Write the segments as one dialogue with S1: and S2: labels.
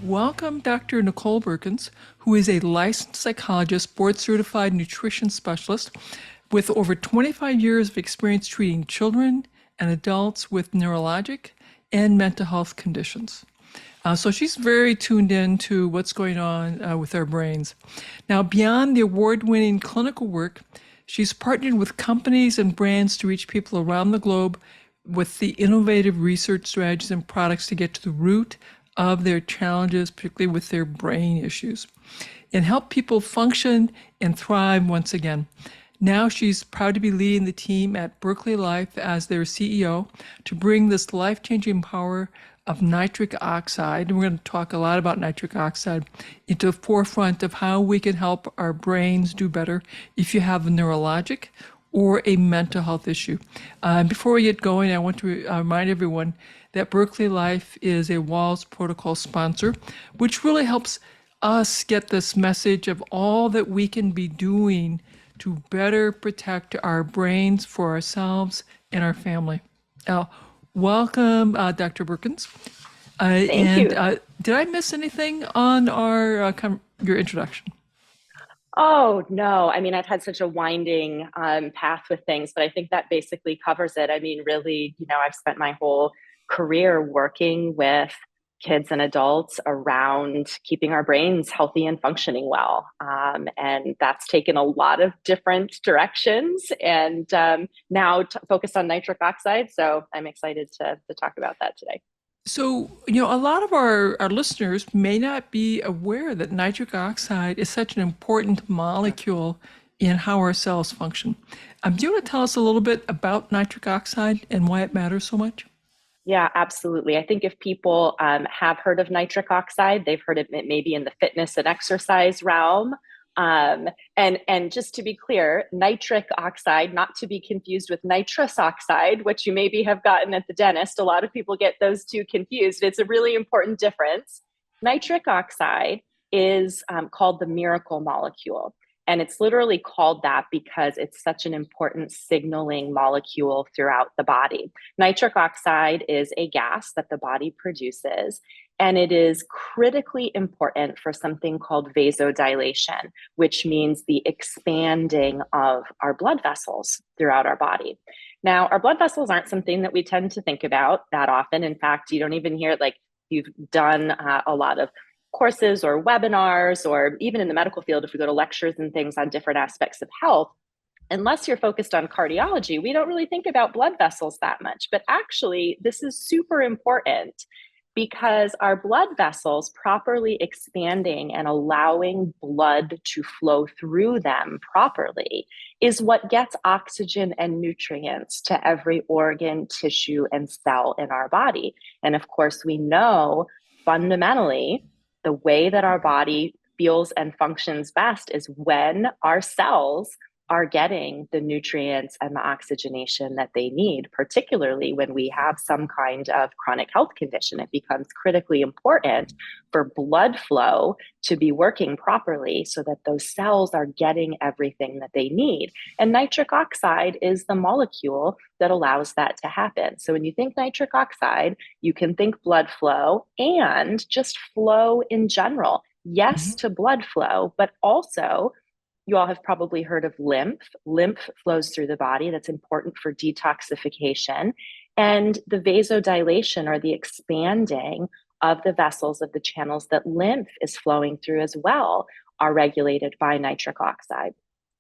S1: welcome Dr. Nicole Beurkens, who is a licensed psychologist, board-certified nutrition specialist with over 25 years of experience treating children and adults with neurologic and mental health conditions. So she's very tuned in to what's going on with our brains. Now, beyond the award-winning clinical work, she's partnered with companies and brands to reach people around the globe with the innovative research strategies and products to get to the root of their challenges, particularly with their brain issues, and help people function and thrive once again. Now she's proud to be leading the team at Berkeley Life as their CEO to bring this life-changing power of nitric oxide, and we're going to talk a lot about nitric oxide, into the forefront of how we can help our brains do better if you have a neurologic or a mental health issue. Before we get going, I want to remind everyone that Berkeley Life is a Wahls protocol sponsor, which really helps us get this message of all that we can be doing to better protect our brains for ourselves and our family. Welcome, Dr. Beurkens.
S2: Thank you.
S1: Did I miss anything on our your introduction?
S2: Oh, no. I mean, I've had such a winding path with things, but I think that basically covers it. I mean, really, I've spent my whole career working with kids and adults around keeping our brains healthy and functioning well. And that's taken a lot of different directions and now focused on nitric oxide. So I'm excited to talk about that today.
S1: So, a lot of our listeners may not be aware that nitric oxide is such an important molecule in how our cells function. Do you want to tell us a little bit about nitric oxide and why it matters so much?
S2: Yeah, absolutely. I think if people have heard of nitric oxide, they've heard of it maybe in the fitness and exercise realm. And just to be clear, nitric oxide, not to be confused with nitrous oxide, which you maybe have gotten at the dentist. A lot of people get those two confused. It's a really important difference. Nitric oxide is called the miracle molecule. And it's literally called that because it's such an important signaling molecule throughout the body. Nitric oxide is a gas that the body produces, and it is critically important for something called vasodilation, which means the expanding of our blood vessels throughout our body. Now, our blood vessels aren't something that we tend to think about that often. In fact, you don't even hear it like you've done a lot of courses or webinars, or even in the medical field, if we go to lectures and things on different aspects of health, unless you're focused on cardiology, we don't really think about blood vessels that much. But actually, this is super important because our blood vessels properly expanding and allowing blood to flow through them properly is what gets oxygen and nutrients to every organ, tissue, and cell in our body. And of course, we know fundamentally the way that our body feels and functions best is when our cells are getting the nutrients and the oxygenation that they need, particularly when we have some kind of chronic health condition. It becomes critically important for blood flow to be working properly so that those cells are getting everything that they need. And nitric oxide is the molecule that allows that to happen. So when you think nitric oxide, you can think blood flow and just flow in general. Yes, to blood flow, but also you all have probably heard of lymph. Lymph flows through the body. That's important for detoxification. And the vasodilation, or the expanding of the vessels of the channels that lymph is flowing through as well, are regulated by nitric oxide.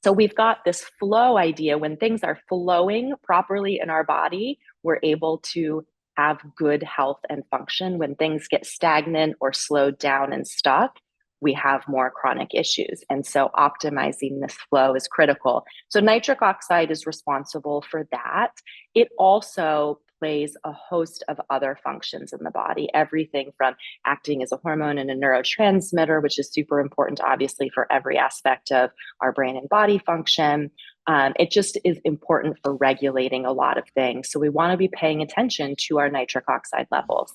S2: So we've got this flow idea. When things are flowing properly in our body, we're able to have good health and function. When things get stagnant or slowed down and stuck, we have more chronic issues. And so optimizing this flow is critical. So nitric oxide is responsible for that. It also plays a host of other functions in the body, everything from acting as a hormone and a neurotransmitter, which is super important, obviously, for every aspect of our brain and body function. It just is important for regulating a lot of things. So we want to be paying attention to our nitric oxide levels.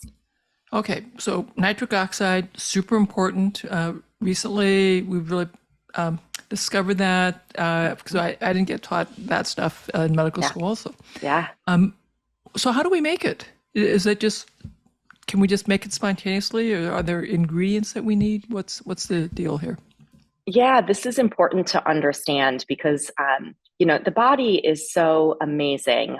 S1: Okay, so nitric oxide, super important. Recently, we've really discovered that because I didn't get taught that stuff in medical school. So,
S2: Yeah.
S1: so how do we make it? Is it just can we just make it spontaneously, or are there ingredients that we need? What's the deal here?
S2: Yeah, this is important to understand because the body is so amazing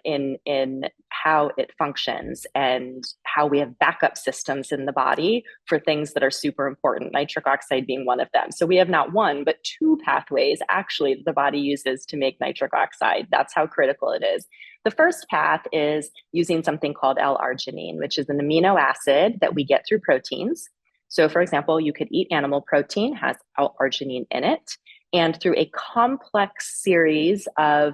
S2: in how it functions and how we have backup systems in the body for things that are super important. Nitric oxide being one of them. So we have not one but two pathways actually that the body uses to make nitric oxide. That's how critical it is. The first path is using something called L-arginine, which is an amino acid that we get through proteins. So, for example, you could eat animal protein, has L-arginine in it, and through a complex series of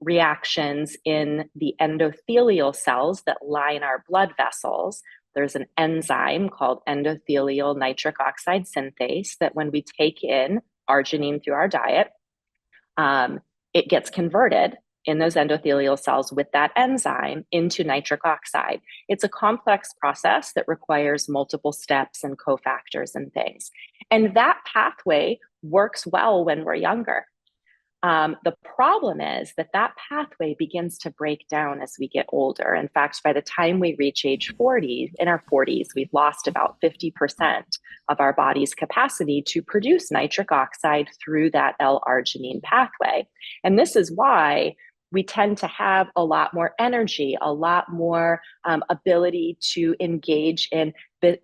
S2: reactions in the endothelial cells that line our blood vessels, there's an enzyme called endothelial nitric oxide synthase that when we take in arginine through our diet, it gets converted in those endothelial cells with that enzyme into nitric oxide. It's a complex process that requires multiple steps and cofactors and things. And that pathway works well when we're younger. The problem is that that pathway begins to break down as we get older. In fact, by the time we reach age 40, in our 40s, we've lost about 50% of our body's capacity to produce nitric oxide through that L-arginine pathway. And this is why we tend to have a lot more energy, a lot more ability to engage in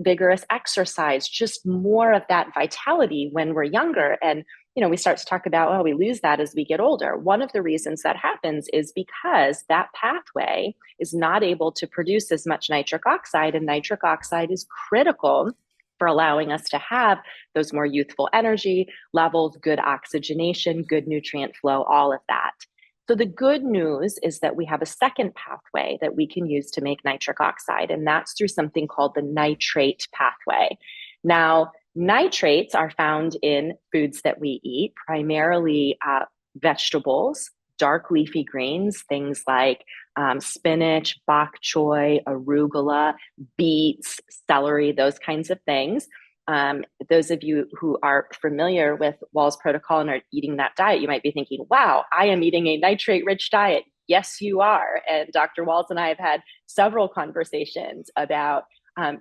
S2: vigorous exercise, just more of that vitality when we're younger. And we start to talk about, we lose that as we get older. One of the reasons that happens is because that pathway is not able to produce as much nitric oxide, and nitric oxide is critical for allowing us to have those more youthful energy levels, good oxygenation, good nutrient flow, all of that. So the good news is that we have a second pathway that we can use to make nitric oxide, and that's through something called the nitrate pathway. Now, nitrates are found in foods that we eat, primarily vegetables, dark leafy greens, things like spinach, bok choy, arugula, beets, celery, those kinds of things. Those of you who are familiar with Wahls protocol and are eating that diet, you might be thinking, wow, I am eating a nitrate-rich diet. Yes, you are. And Dr. Wahls and I have had several conversations about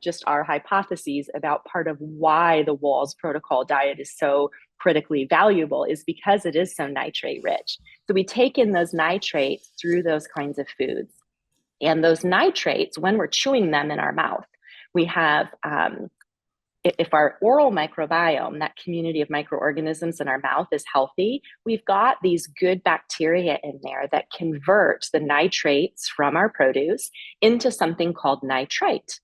S2: just our hypotheses about part of why the Wahls protocol diet is so critically valuable is because it is so nitrate-rich. So we take in those nitrates through those kinds of foods. And those nitrates, when we're chewing them in our mouth, we have if our oral microbiome, that community of microorganisms in our mouth, is healthy, we've got these good bacteria in there that convert the nitrates from our produce into something called nitrite.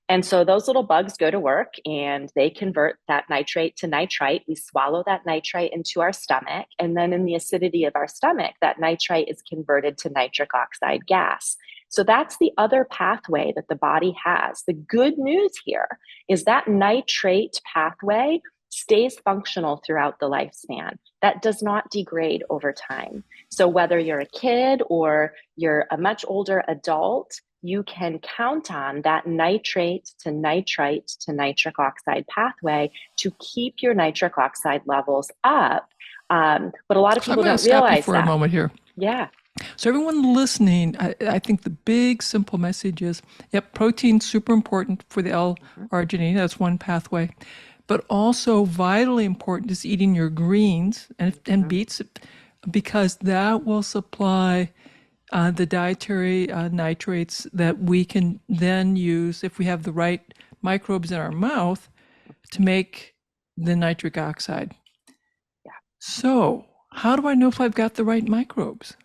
S2: And so those little bugs go to work and they convert that nitrate to nitrite. We swallow that nitrite into our stomach. And then in the acidity of our stomach, that nitrite is converted to nitric oxide gas. So that's the other pathway that the body has. The good news here is that nitrate pathway stays functional throughout the lifespan. That does not degrade over time. So whether you're a kid or you're a much older adult, you can count on that nitrate to nitrite to nitric oxide pathway to keep your nitric oxide levels up. But a lot of people don't realize
S1: for
S2: that.
S1: A moment here.
S2: Yeah.
S1: So everyone listening, I think the big simple message is, yep, protein's super important for the L-arginine. That's one pathway. But also vitally important is eating your greens and beets, because that will supply the dietary nitrates that we can then use, if we have the right microbes in our mouth, to make the nitric oxide.
S2: Yeah.
S1: So how do I know if I've got the right microbes?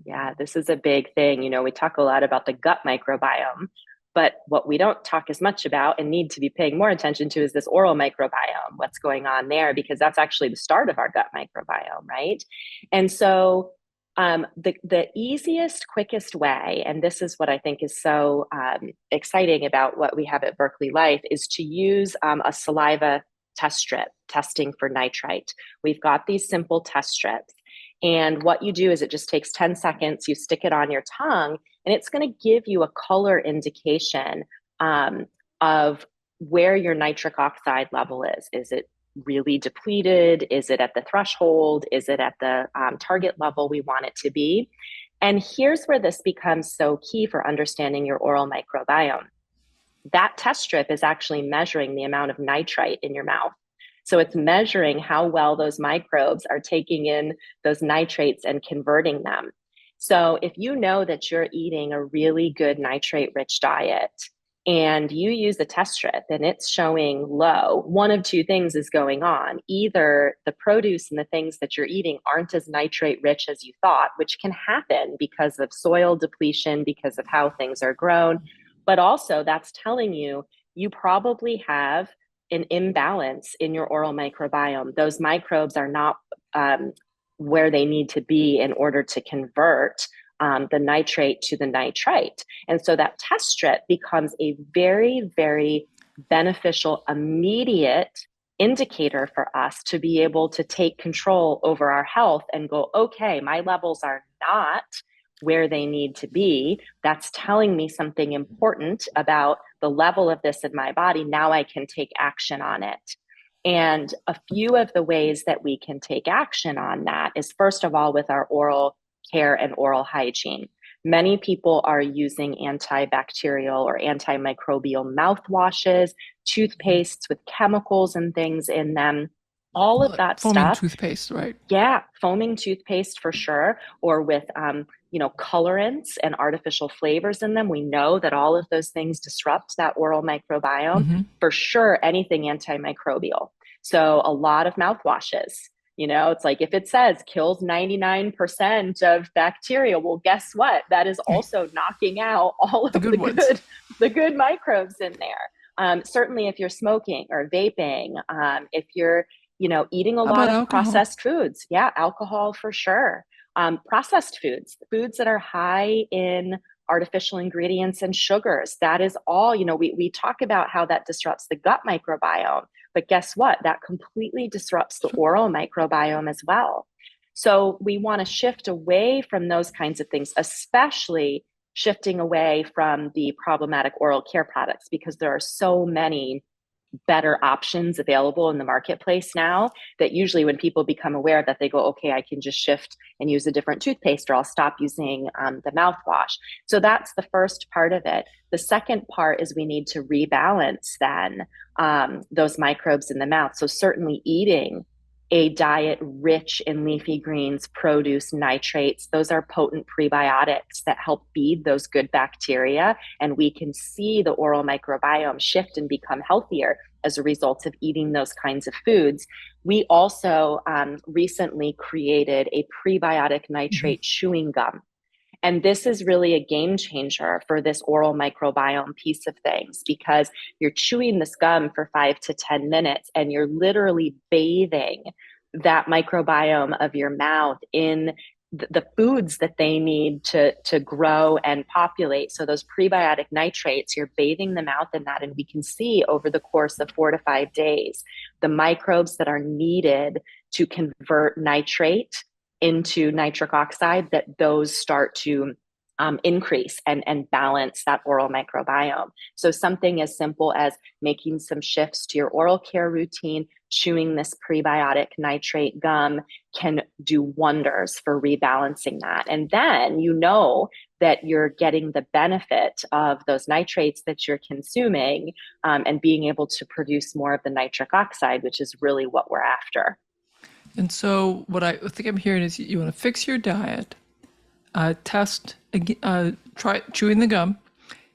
S2: Yeah, this is a big thing. We talk a lot about the gut microbiome, but what we don't talk as much about and need to be paying more attention to is this oral microbiome, what's going on there, because that's actually the start of our gut microbiome, right? And so the easiest, quickest way, and this is what I think is so exciting about what we have at Berkeley Life, is to use a saliva test strip testing for nitrite. We've got these simple test strips. And what you do is it just takes 10 seconds, you stick it on your tongue, and it's going to give you a color indication of where your nitric oxide level is. Is it really depleted? Is it at the threshold? Is it at the target level we want it to be? And here's where this becomes so key for understanding your oral microbiome. That test strip is actually measuring the amount of nitrite in your mouth. So it's measuring how well those microbes are taking in those nitrates and converting them. So if you know that you're eating a really good nitrate rich diet and you use the test strip and it's showing low, one of two things is going on. Either the produce and the things that you're eating aren't as nitrate rich as you thought, which can happen because of soil depletion, because of how things are grown. But also, that's telling you you probably have an imbalance in your oral microbiome. Those microbes are not where they need to be in order to convert the nitrate to the nitrite. And so that test strip becomes a very, very beneficial, immediate indicator for us to be able to take control over our health and go, okay, my levels are not where they need to be. That's telling me something important about the level of this in my body. Now I can take action on it. And a few of the ways that we can take action on that is, first of all, with our oral care and oral hygiene. Many people are using antibacterial or antimicrobial mouthwashes, toothpastes with chemicals and things in them. All of
S1: Like
S2: that
S1: foaming
S2: stuff.
S1: toothpaste, right?
S2: Yeah, foaming toothpaste for sure, or with colorants and artificial flavors in them. We know that all of those things disrupt that oral microbiome.
S1: Mm-hmm.
S2: For sure, anything antimicrobial. So a lot of mouthwashes. It's like if it says kills 99% of bacteria, well, guess what? That is also knocking out all
S1: The
S2: of
S1: good ones.
S2: the good microbes in there. Certainly, if you're smoking or vaping, if you're eating a
S1: How
S2: lot
S1: about
S2: of
S1: alcohol?
S2: processed foods. Yeah, alcohol for sure. Processed foods that are high in artificial ingredients and sugars. That is all, we talk about how that disrupts the gut microbiome, but guess what? That completely disrupts the oral microbiome as well. So we want to shift away from those kinds of things, especially shifting away from the problematic oral care products, because there are so many better options available in the marketplace now that usually when people become aware of that, they go, okay, I can just shift and use a different toothpaste, or I'll stop using the mouthwash. So that's the first part of it. The second part is we need to rebalance then those microbes in the mouth. So certainly eating a diet rich in leafy greens, produce, nitrates, those are potent prebiotics that help feed those good bacteria. And we can see the oral microbiome shift and become healthier as a result of eating those kinds of foods. We also recently created a prebiotic
S1: Mm-hmm.
S2: nitrate chewing gum. And this is really a game changer for this oral microbiome piece of things, because you're chewing this gum for 5 to 10 minutes and you're literally bathing that microbiome of your mouth in the foods that they need to grow and populate. So those prebiotic nitrates, you're bathing the mouth in that, and we can see over the course of 4 to 5 days, the microbes that are needed to convert nitrate into nitric oxide, that those start to increase and balance that oral microbiome. So something as simple as making some shifts to your oral care routine, chewing this prebiotic nitrate gum can do wonders for rebalancing that. And then that you're getting the benefit of those nitrates that you're consuming, and being able to produce more of the nitric oxide, which is really what we're after.
S1: And so, what I think I'm hearing is you want to fix your diet, try chewing the gum,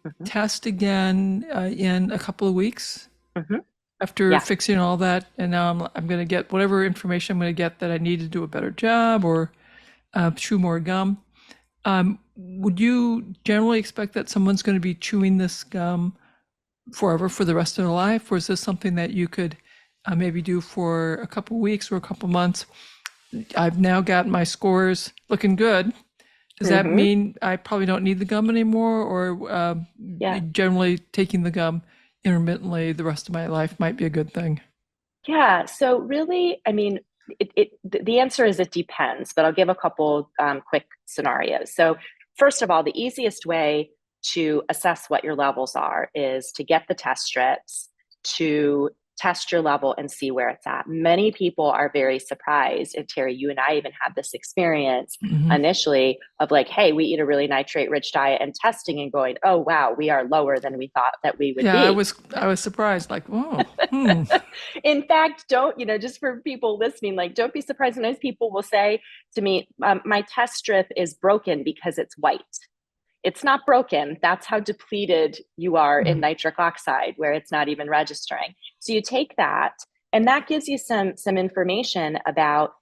S2: Mm-hmm.
S1: test again in a couple of weeks
S2: Mm-hmm.
S1: after
S2: Yeah.
S1: fixing all that. And now I'm going to get whatever information I'm going to get that I need to do a better job or chew more gum. Would you generally expect that someone's going to be chewing this gum forever for the rest of their life? Or is this something that you could maybe do for a couple weeks or a couple months? I've now got my scores looking good. Does that
S2: Mm-hmm.
S1: mean I probably don't need the gum anymore, or
S2: Yeah.
S1: generally taking the gum intermittently the rest of my life might be a good thing?
S2: Yeah. So really, I mean, the answer is it depends, but I'll give a couple quick scenarios. So first of all, the easiest way to assess what your levels are is to get the test strips, to test your level and see where it's at. Many people are very surprised. And Terry, you and I even had this experience initially of like, hey, we eat a really nitrate rich diet and testing and going, oh, wow, we are lower than we thought that we would
S1: Yeah,
S2: be.
S1: I was surprised, like, whoa.
S2: In fact, don't, just for people listening, like, don't be surprised when those people will say to me, my test strip is broken because it's white. It's not broken. That's how depleted you are in nitric oxide, where it's not even registering. So you take that, and that gives you some information about,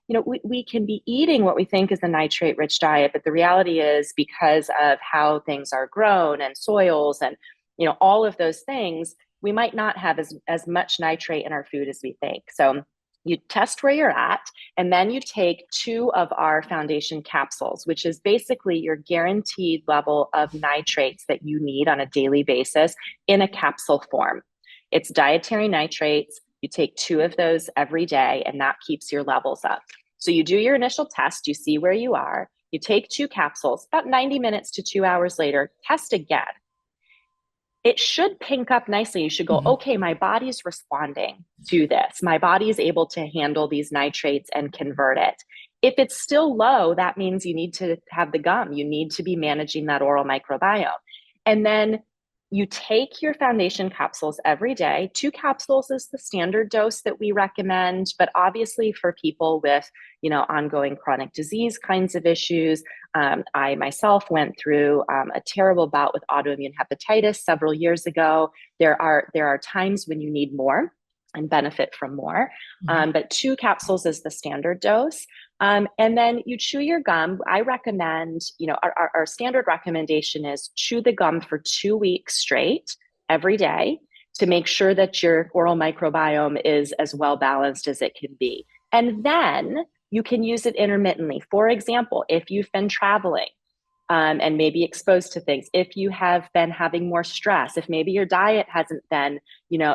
S2: we can be eating what we think is a nitrate rich diet, but the reality is, because of how things are grown and soils and, all of those things, we might not have as much nitrate in our food as we think. So you test where you're at, and then you take 2 of our foundation capsules, which is basically your guaranteed level of nitrates that you need on a daily basis in a capsule form. It's dietary nitrates. You take 2 of those every day, and that keeps your levels up. So you do your initial test, you see where you are, you take 2 capsules, about 90 minutes to 2 hours later, test again. It should pink up nicely. You should go, okay, my body's responding to this. My body is able to handle these nitrates and convert it. If it's still low, that means you need to have the gum. You need to be managing that oral microbiome. And then you take your foundation capsules every day. 2 capsules is the standard dose that we recommend, but obviously for people with, ongoing chronic disease kinds of issues. I myself went through a terrible bout with autoimmune hepatitis several years ago. There are times when you need more and benefit from more, but 2 capsules is the standard dose. And then you chew your gum. I recommend, our standard recommendation is chew the gum for 2 weeks straight every day to make sure that your oral microbiome is as well balanced as it can be. And then you can use it intermittently. For example, if you've been traveling and maybe exposed to things, if you have been having more stress, if maybe your diet hasn't been,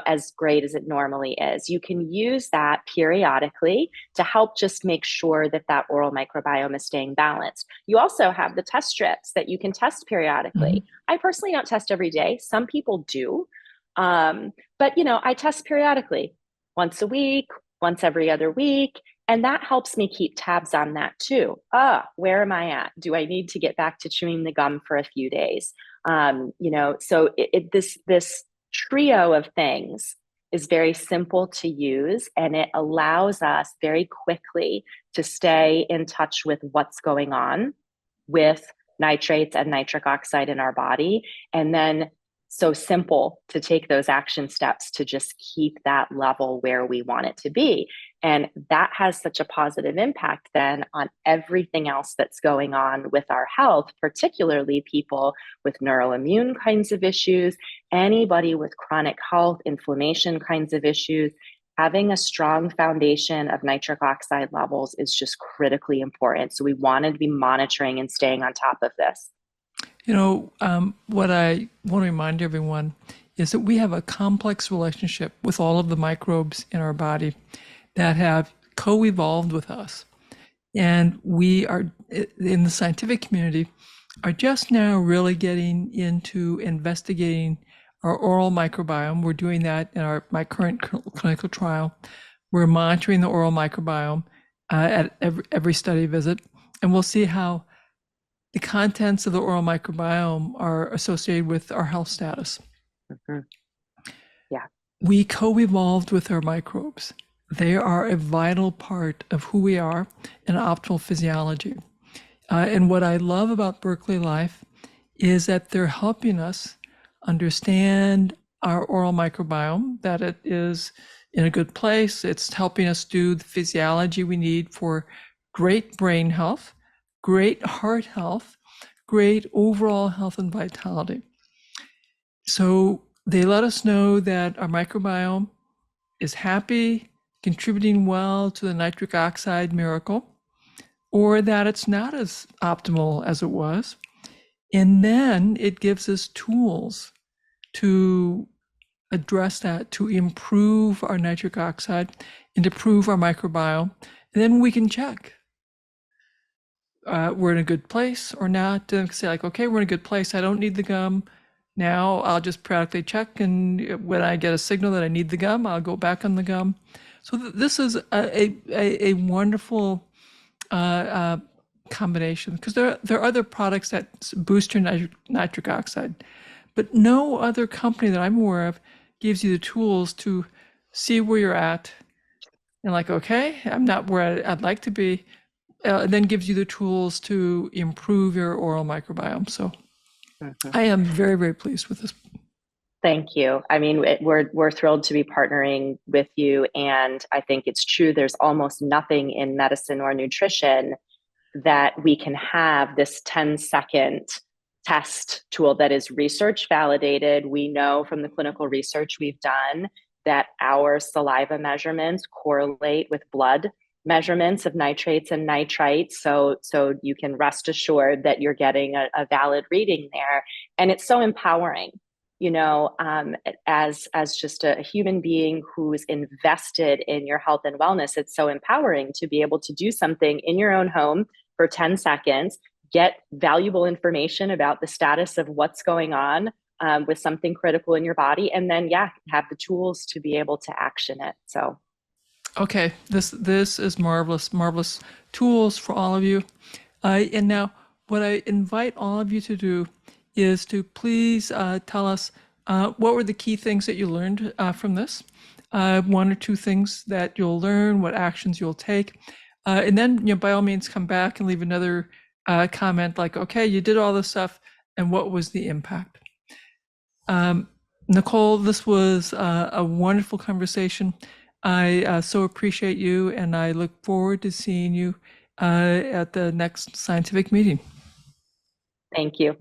S2: as great as it normally is, you can use that periodically to help just make sure that that oral microbiome is staying balanced. You also have the test strips that you can test periodically. I personally don't test every day. Some people do. But, I test periodically, once a week, once every other week. And that helps me keep tabs on that too. Where am I at? Do I need to get back to chewing the gum for a few days? So this trio of things is very simple to use, and it allows us very quickly to stay in touch with what's going on with nitrates and nitric oxide in our body. And then so simple to take those action steps to just keep that level where we want it to be. And that has such a positive impact then on everything else that's going on with our health, particularly people with neuroimmune kinds of issues, anybody with chronic health, inflammation kinds of issues. Having a strong foundation of nitric oxide levels is just critically important. So we wanted to be monitoring and staying on top of this.
S1: What I want to remind everyone is that we have a complex relationship with all of the microbes in our body that have co-evolved with us. And we are, in the scientific community, are just now really getting into investigating our oral microbiome. We're doing that in my current clinical trial. We're monitoring the oral microbiome at every study visit, and we'll see how the contents of the oral microbiome are associated with our health status.
S2: Yeah.
S1: We co-evolved with our microbes. They are a vital part of who we are in optimal physiology. And what I love about Berkeley Life is that they're helping us understand our oral microbiome, that it is in a good place. It's helping us do the physiology we need for great brain health, great heart health, great overall health and vitality. So they let us know that our microbiome is happy, contributing well to the nitric oxide miracle, or that it's not as optimal as it was. And then it gives us tools to address that, to improve our nitric oxide and to improve our microbiome. And then we can check. We're in a good place or not. To say like, okay, we're in a good place. I don't need the gum. Now I'll just periodically check, and when I get a signal that I need the gum, I'll go back on the gum. So this is a wonderful combination, because there are other products that boost your nitric oxide, but no other company that I'm aware of gives you the tools to see where you're at and like, okay, I'm not where I'd like to be, and then gives you the tools to improve your oral microbiome. So
S2: Mhm.
S1: I am very, very pleased with this.
S2: Thank you. I mean, we're thrilled to be partnering with you, and I think it's true. There's almost nothing in medicine or nutrition that we can have this 10-second test tool that is research validated. We know from the clinical research we've done that our saliva measurements correlate with blood measurements of nitrates and nitrites. So you can rest assured that you're getting a valid reading there. And it's so empowering, as just a human being who's invested in your health and wellness. It's so empowering to be able to do something in your own home for 10 seconds, get valuable information about the status of what's going on with something critical in your body, and then, yeah, have the tools to be able to action it. So,
S1: Okay, this is marvelous, marvelous tools for all of you. And now, what I invite all of you to do is to please tell us what were the key things that you learned from this. One or two things that you'll learn, what actions you'll take, and then by all means come back and leave another comment like, okay, you did all this stuff, and what was the impact? Nicole, this was a wonderful conversation. I so appreciate you, and I look forward to seeing you at the next scientific meeting.
S2: thank you.